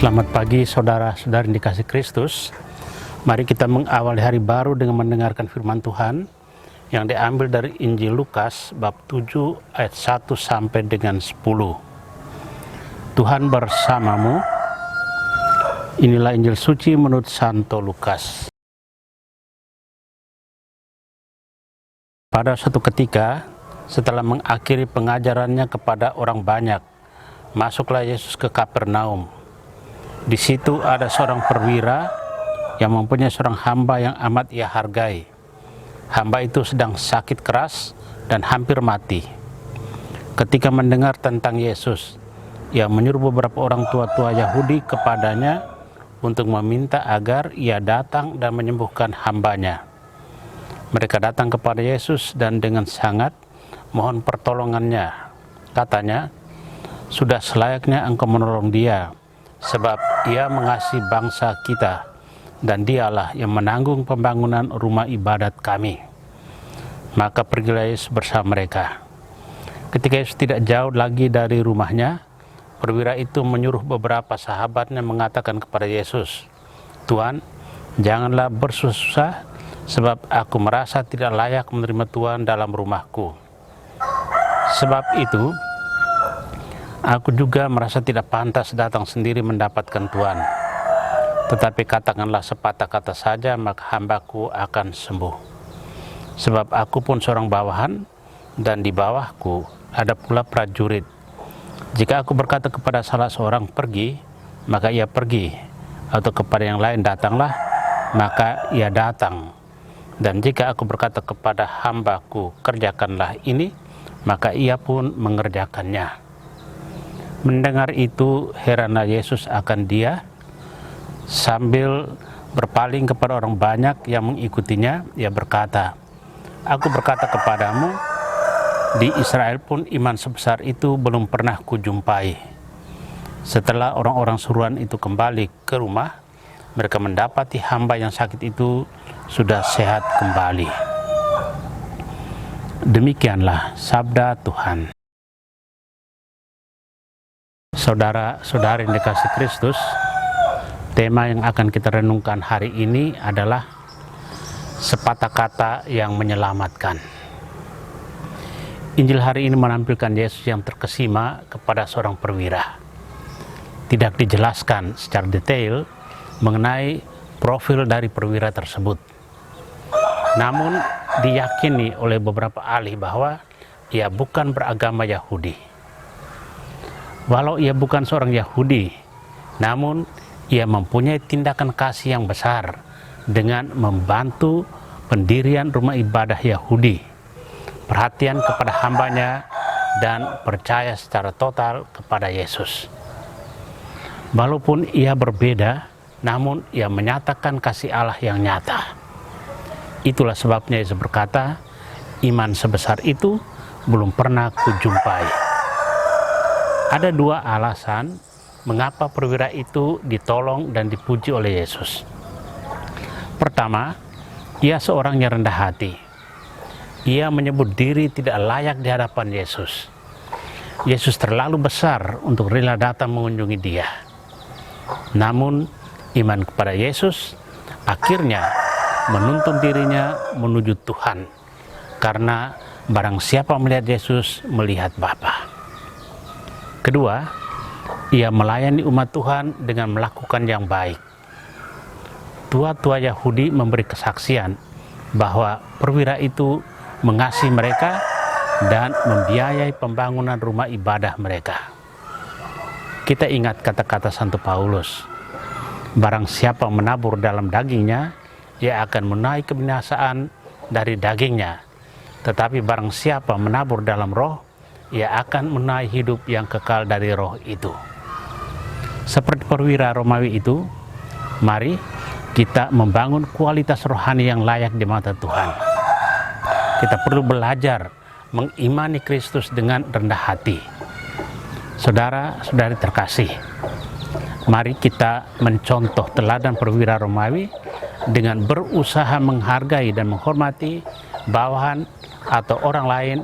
Selamat pagi saudara-saudari yang dikasihi Kristus. Mari kita mengawali hari baru dengan mendengarkan firman Tuhan yang diambil dari Injil Lukas bab 7 ayat 1 sampai dengan 10. Tuhan bersamamu. Inilah Injil suci menurut Santo Lukas. Pada suatu ketika, setelah mengakhiri pengajarannya kepada orang banyak, masuklah Yesus ke Kapernaum. Di situ ada seorang perwira yang mempunyai seorang hamba yang amat ia hargai. Hamba itu sedang sakit keras dan hampir mati. Ketika mendengar tentang Yesus, ia menyuruh beberapa orang tua-tua Yahudi kepadanya untuk meminta agar ia datang dan menyembuhkan hambanya. Mereka datang kepada Yesus dan dengan sangat mohon pertolongannya. Katanya, "Sudah selayaknya engkau menolong dia, sebab ia mengasihi bangsa kita, dan dialah yang menanggung pembangunan rumah ibadat kami." Maka pergilah Yesus bersama mereka. Ketika Yesus tidak jauh lagi dari rumahnya, perwira itu menyuruh beberapa sahabatnya mengatakan kepada Yesus, "Tuhan, janganlah bersusah, sebab aku merasa tidak layak menerima Tuhan dalam rumahku. Sebab itu, aku juga merasa tidak pantas datang sendiri mendapatkan Tuhan. Tetapi katakanlah sepatah kata saja, maka hambaku akan sembuh. Sebab aku pun seorang bawahan, dan di bawahku ada pula prajurit. Jika aku berkata kepada salah seorang pergi, maka ia pergi. Atau kepada yang lain datanglah, maka ia datang. Dan jika aku berkata kepada hambaku, kerjakanlah ini, maka ia pun mengerjakannya." Mendengar itu, heranlah Yesus akan dia. Sambil berpaling kepada orang banyak yang mengikutinya, ia berkata, "Aku berkata kepadamu, di Israel pun iman sebesar itu belum pernah kujumpai." Setelah orang-orang suruhan itu kembali ke rumah, mereka mendapati hamba yang sakit itu sudah sehat kembali. Demikianlah sabda Tuhan. Saudara-saudari yang dikasihi Kristus, tema yang akan kita renungkan hari ini adalah sepatah kata yang menyelamatkan. Injil hari ini menampilkan Yesus yang terkesima kepada seorang perwira. Tidak dijelaskan secara detail mengenai profil dari perwira tersebut. Namun diyakini oleh beberapa ahli bahwa ia bukan beragama Yahudi. Walau ia bukan seorang Yahudi, namun ia mempunyai tindakan kasih yang besar dengan membantu pendirian rumah ibadah Yahudi, perhatian kepada hambanya, dan percaya secara total kepada Yesus. Walaupun ia berbeda, namun ia menyatakan kasih Allah yang nyata. Itulah sebabnya Yesus berkata, "Iman sebesar itu belum pernah kujumpai." Ada dua alasan mengapa perwira itu ditolong dan dipuji oleh Yesus. Pertama, ia seorang yang rendah hati. Ia menyebut diri tidak layak di hadapan Yesus. Yesus terlalu besar untuk rela datang mengunjungi dia. Namun, iman kepada Yesus akhirnya menuntun dirinya menuju Tuhan, karena barang siapa melihat Yesus melihat Bapa. Kedua, ia melayani umat Tuhan dengan melakukan yang baik. Tua-tua Yahudi memberi kesaksian bahwa perwira itu mengasihi mereka dan membiayai pembangunan rumah ibadah mereka. Kita ingat kata-kata Santo Paulus, "Barang siapa menabur dalam dagingnya, ia akan menuai kebinasaan dari dagingnya. Tetapi barang siapa menabur dalam roh, ia akan menuai hidup yang kekal dari roh itu." Seperti perwira Romawi itu, mari kita membangun kualitas rohani yang layak di mata Tuhan. Kita perlu belajar mengimani Kristus dengan rendah hati. Saudara-saudari terkasih, mari kita mencontoh teladan perwira Romawi dengan berusaha menghargai dan menghormati bawahan atau orang lain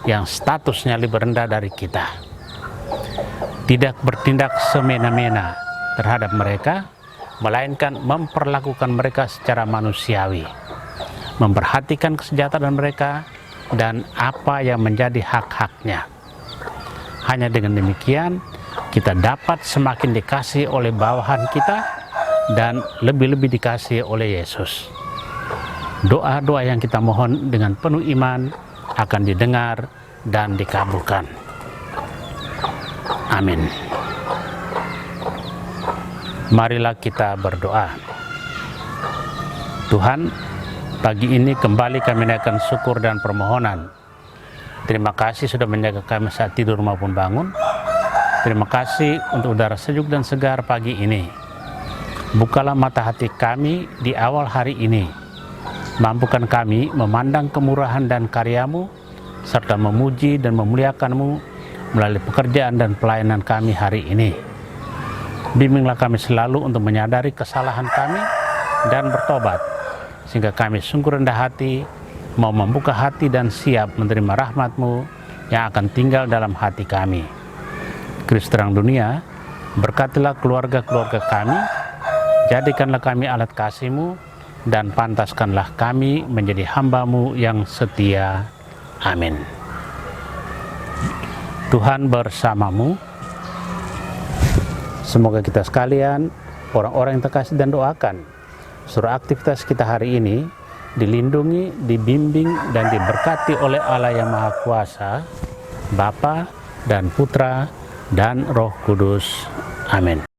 yang statusnya lebih rendah dari kita. Tidak bertindak semena-mena, terhadap mereka, melainkan memperlakukan mereka secara manusiawi, memperhatikan kesejahteraan mereka dan apa yang menjadi hak-haknya. Hanya dengan demikian, kita dapat semakin dikasihi oleh bawahan kita dan lebih-lebih dikasihi oleh Yesus. Doa-doa yang kita mohon dengan penuh iman akan didengar dan dikabulkan. Amin. Marilah kita berdoa. Tuhan, pagi ini kembali kami naikkan syukur dan permohonan. Terima kasih sudah menjaga kami saat tidur maupun bangun. Terima kasih untuk udara sejuk dan segar pagi ini. Bukalah mata hati kami di awal hari ini. Mampukan kami memandang kemurahan dan karya-Mu, serta memuji dan memuliakan-Mu melalui pekerjaan dan pelayanan kami hari ini. Bimbinglah kami selalu untuk menyadari kesalahan kami dan bertobat, sehingga kami sungguh rendah hati, mau membuka hati dan siap menerima rahmat-Mu yang akan tinggal dalam hati kami. Kristus terang dunia, berkatilah keluarga-keluarga kami, jadikanlah kami alat kasih-Mu, dan pantaskanlah kami menjadi hamba-Mu yang setia. Amin. Tuhan bersamamu. Semoga kita sekalian, orang-orang yang terkasih dan doakan, seluruh aktivitas kita hari ini dilindungi, dibimbing, dan diberkati oleh Allah yang Maha Kuasa, Bapa dan Putra dan Roh Kudus. Amin.